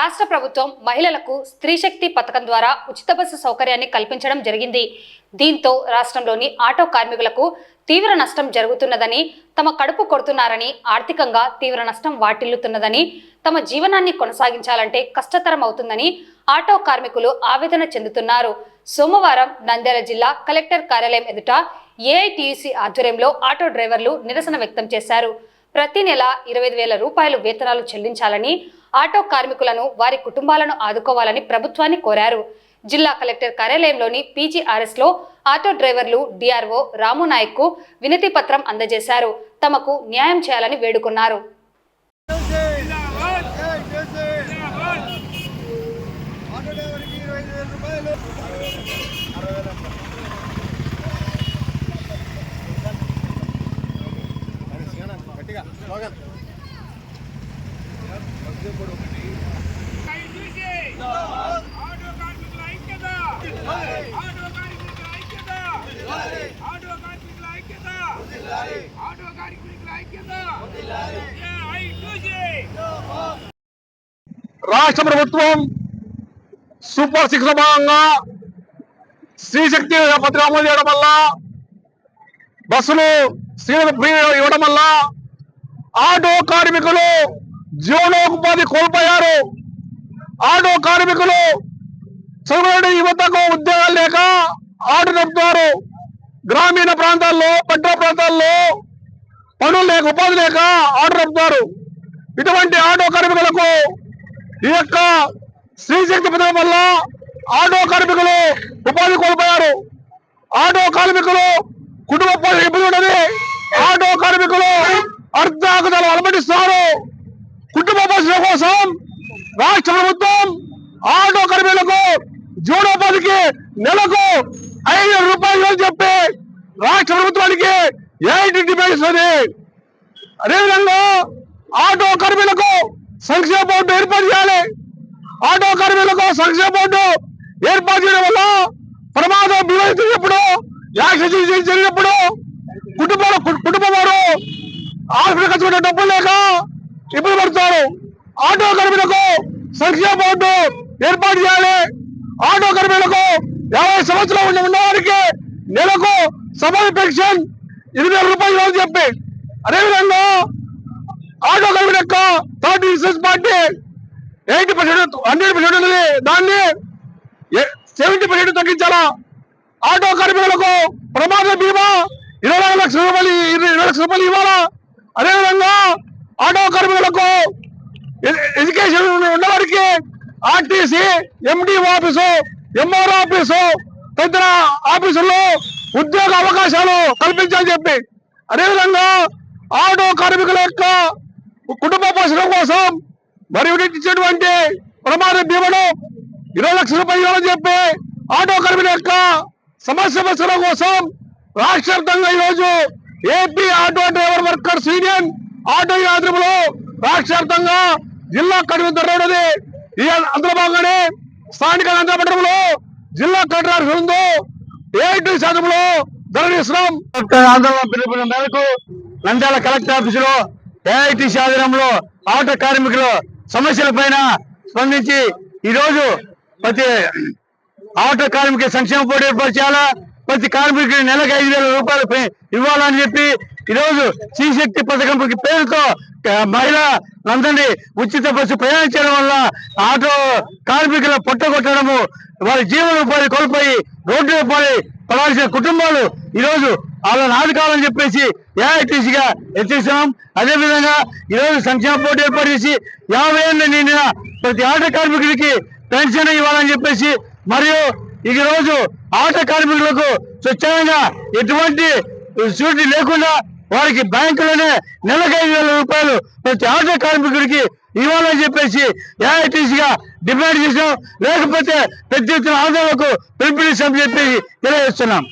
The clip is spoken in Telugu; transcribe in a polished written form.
రాష్ట్ర ప్రభుత్వం మహిళలకు స్త్రీ శక్తి పథకం ద్వారా ఉచిత బస్సు సౌకర్యాన్ని కల్పించడం జరిగింది. దీంతో రాష్ట్రంలోని ఆటో కార్మికులకు తీవ్ర నష్టం జరుగుతున్నదని, తమ కడుపు కొడుతున్నారని, ఆర్థికంగా తీవ్ర నష్టం వాటిల్లుతున్నదని, తమ జీవనాన్ని కొనసాగించాలంటే కష్టతరం అవుతుందని ఆటో కార్మికులు ఆవేదన చెందుతున్నారు. సోమవారం నంద్యాల జిల్లా కలెక్టర్ కార్యాలయం ఎదుట ఏఐటీయూసీ ఆధ్వర్యంలో ఆటో డ్రైవర్లు నిరసన వ్యక్తం చేశారు. ప్రతి నెల 25,000 రూపాయలు వేతనాలు చెల్లించాలని, ఆటో కార్మికులను వారి కుటుంబాలను ఆదుకోవాలని ప్రభుత్వాన్ని కోరారు. జిల్లా కలెక్టర్ కార్యాలయంలోని పీజీఆర్ఎస్లో ఆటో డ్రైవర్లు డిఆర్ఓ రాము నాయక్ కు వినతి పత్రం అందజేశారు. తమకు న్యాయం చేయాలని వేడుకున్నారు. రాష్ట్ర ప్రభుత్వం సూపర్ 6 భాగంగా స్త్రీ శక్తి పథకం అమలు చేయడం వల్ల, బస్సులు స్త్రీలకు ఫ్రీ ఇవ్వడం వల్ల ఆటో కార్మికులు జీవనోపాధి కోల్పోయారు. ఆటో కార్మికులు చదువుకునే యువతకు ఉద్యోగాలు లేక ఆటో నడుపుతారు. గ్రామీణ ప్రాంతాల్లో, పట్టణ ప్రాంతాల్లో పనులు లేక, ఉపాధి లేక ఆటో నడుపుతారు. ఇటువంటి ఆటో కార్మికులకు ఈ యొక్క స్త్రీ శక్తి పథకం వల్ల ఆటో కార్మికులు ఉపాధి కోల్పోయారు. ఆటో కార్మికులు కుటుంబ ఇబ్బంది ఉన్నది. ఆటో కార్మికులు అర్ధాకుతలు అలమటిస్తున్నారు. కుటుంబ పోషణ కోసం రాష్ట్ర ప్రభుత్వం ఆటో కార్మికులకు జీవనోపాధికి నెలకు 5,000 రూపాయలు చెప్పి రాష్ట్ర ప్రభుత్వానికి ఏఐటీ డిమాండ్ ఇస్తుంది. అదేవిధంగా ఆటో కార్మికులకు సంక్షేమ బోర్డు ఏర్పాటు చేయాలి. ఆటో కార్మికులకు సంక్షేమ బోర్డు ఏర్పాటు చేయడం వల్ల ప్రమాదం బీమా జరిగినప్పుడు, యాక్సిడెంట్ జరిగినప్పుడు కుటుంబం వారు హాస్పిటల్ ఖర్చు పెట్టే డబ్బులు లేక ఇబ్బంది పడుతున్నారు. ఆటో కార్మికులకు సంక్షేమ బోర్డు ఏర్పాటు చేయాలి. ఆటో కార్మికులకు 50 సంవత్సరాలు ఉన్న వారికి నెలకు సమాన పెన్షన్ 20,000 రూపాయలు చెప్పి, అదేవిధంగా ఆటో కార్మికుల యొక్క థర్డ్ ఇన్సూరెన్స్ పార్టీ 80%, 100% ఉన్నది, దాన్ని 70% తగ్గించాలా. ఆటో కార్మికులకు ప్రమాద బీమా 20 లక్షల రూపాయలు ఇవ్వాలా. అదేవిధంగా ఆటో కార్మికులకు ఎడ్యుకేషన్ ఉన్నవారికి RTC, MDO office, MR office తదితర ఆఫీసుల్లో ఉద్యోగ అవకాశాలు కల్పించాలని చెప్పి, అదేవిధంగా ఆటో కార్మికుల యొక్క కుటుంబ పోషణ కోసం మరియు ఇచ్చేటువంటి ప్రమాద బీమాను 20 లక్షల రూపాయలు ఇవ్వాలని చెప్పి ఆటో కార్మికుల యొక్క సమస్య పరిష్కారం కోసం రాష్ట్ర వ్యాప్తంగా ఈరోజు AP auto driver workers union auto ఆధ్వర్యంలో రాష్ట్ర వ్యాప్తంగా జిల్లా కన్వీనర్ ఉన్నది. ఈ అందులో భాగంగానే స్థానిక నంద్యాల జిల్లా కలెక్టర్ ఉందో ఏఐటీ శాతంలో ధరనిస్తున్నాం. ఆందోళన పిలుపుల మేరకు నంద్యాల కలెక్టర్ ఆఫీసులో ఏఐటీసీ ఆధ్వర్యంలో ఆటో కార్మికుల సమస్యల పైన స్పందించి ఈరోజు ప్రతి ఆటో కార్మిక సంక్షేమ బోర్డు ఏర్పాటు చేయాలా, ప్రతి కార్మికుడికి నెలకు 5,000 రూపాయలు ఇవ్వాలని చెప్పి ఈరోజు స్త్రీ శక్తి పథకం పేరుతో మహిళలందరినీ ఉచిత బస్సు ప్రయాణించడం వల్ల ఆటో కార్మికుల పొట్టగొట్టడము, వారి జీవనోపాధి కోల్పోయి రోడ్డు పడాల్సిన కుటుంబాలు ఈరోజు వాళ్ళని ఆదుకోవాలని చెప్పేసి ఏఐటీసీగా హెచ్చరిస్తున్నాం. అదేవిధంగా ఈరోజు సంక్షేమ బోర్డు ఏర్పాటు చేసి 50 ఏళ్ళు నిండిన ప్రతి ఆటో కార్మికుడికి పెన్షన్ ఇవ్వాలని చెప్పేసి, మరియు ఈ రోజు ఆటో కార్మికులకు స్వచ్ఛందంగా ఎటువంటి షూరిటీ లేకుండా వారికి బ్యాంకులోనే నెలకు 5,000 రూపాయలు ప్రతి ఆటో కార్మికుడికి ఇవ్వాలని చెప్పేసి ఏఐటీసీగా డిమాండ్ చేసాం. లేకపోతే పెద్ద ఎత్తున ఆందోళనకు పిలుపునిస్తామని చెప్పి తెలియజేస్తున్నాం.